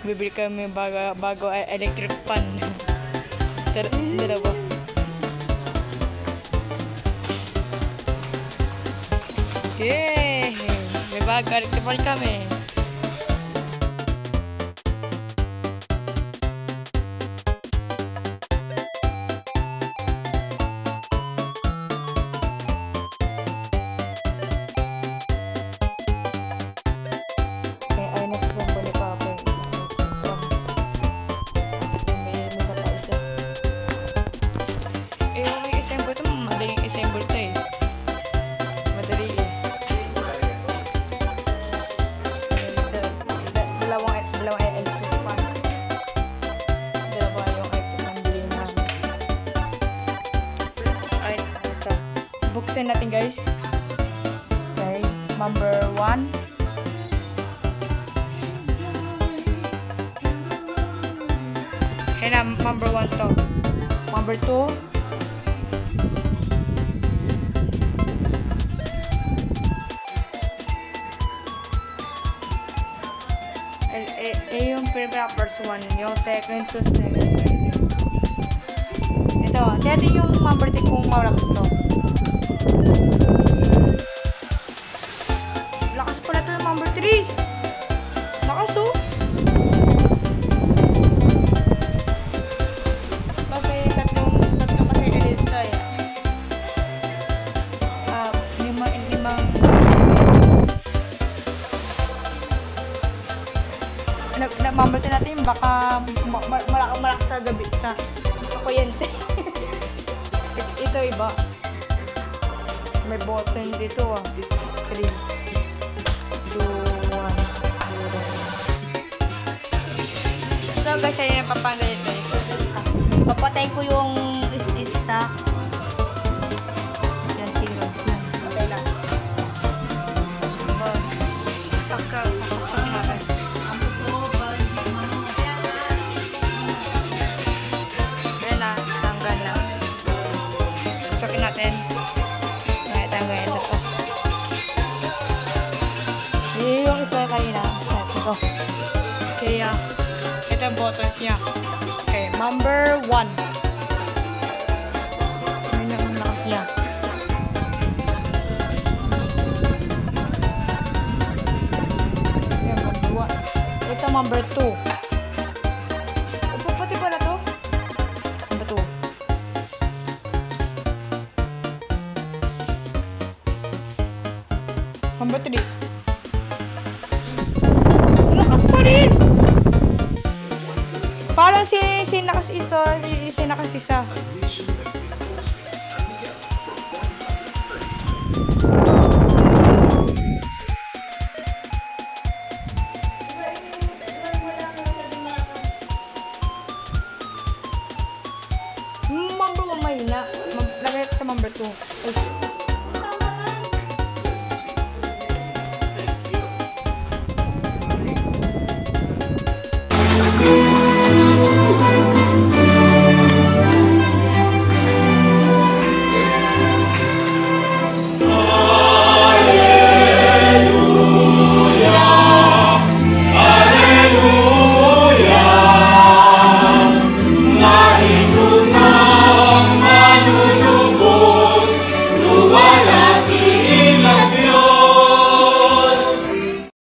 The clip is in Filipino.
Bibili kami bago electric pan. Dalawa. Yay! May bago electric pan kami. Buksan natin guys. Okay, number 1. Okay na, number 1 to. Number 2. Yung first one, yung second to second. Ito, dati yung number 3 kung malakas to. Lakas pala ito yung number 3. Lakas oh. Kasi tatlong kasi edit tayo. Limang namambalta natin baka malakas sa gabi sa kuryente. Ito iba. May button dito ah. 3, 2, 1, 0. So guys, ayan yung papagalit guys. Papatay ko yung isa. Yan, 0. Yan, patay lang. Saksak natin. Ayan na, tanggal lang. Saksakin natin. Tanggal ito po. Yung isa kanina. Ito. Kaya, ito yung buttons niya. Okay, number 1. Ano yung lakas niya? Ayan, number 1. Ito, number 2. Pati pala to? Number 2. Number 3. Lakas pa rin! Parang sinakas ito, sinakas isa. Number 1 mahina. Lagay ito sa number 2.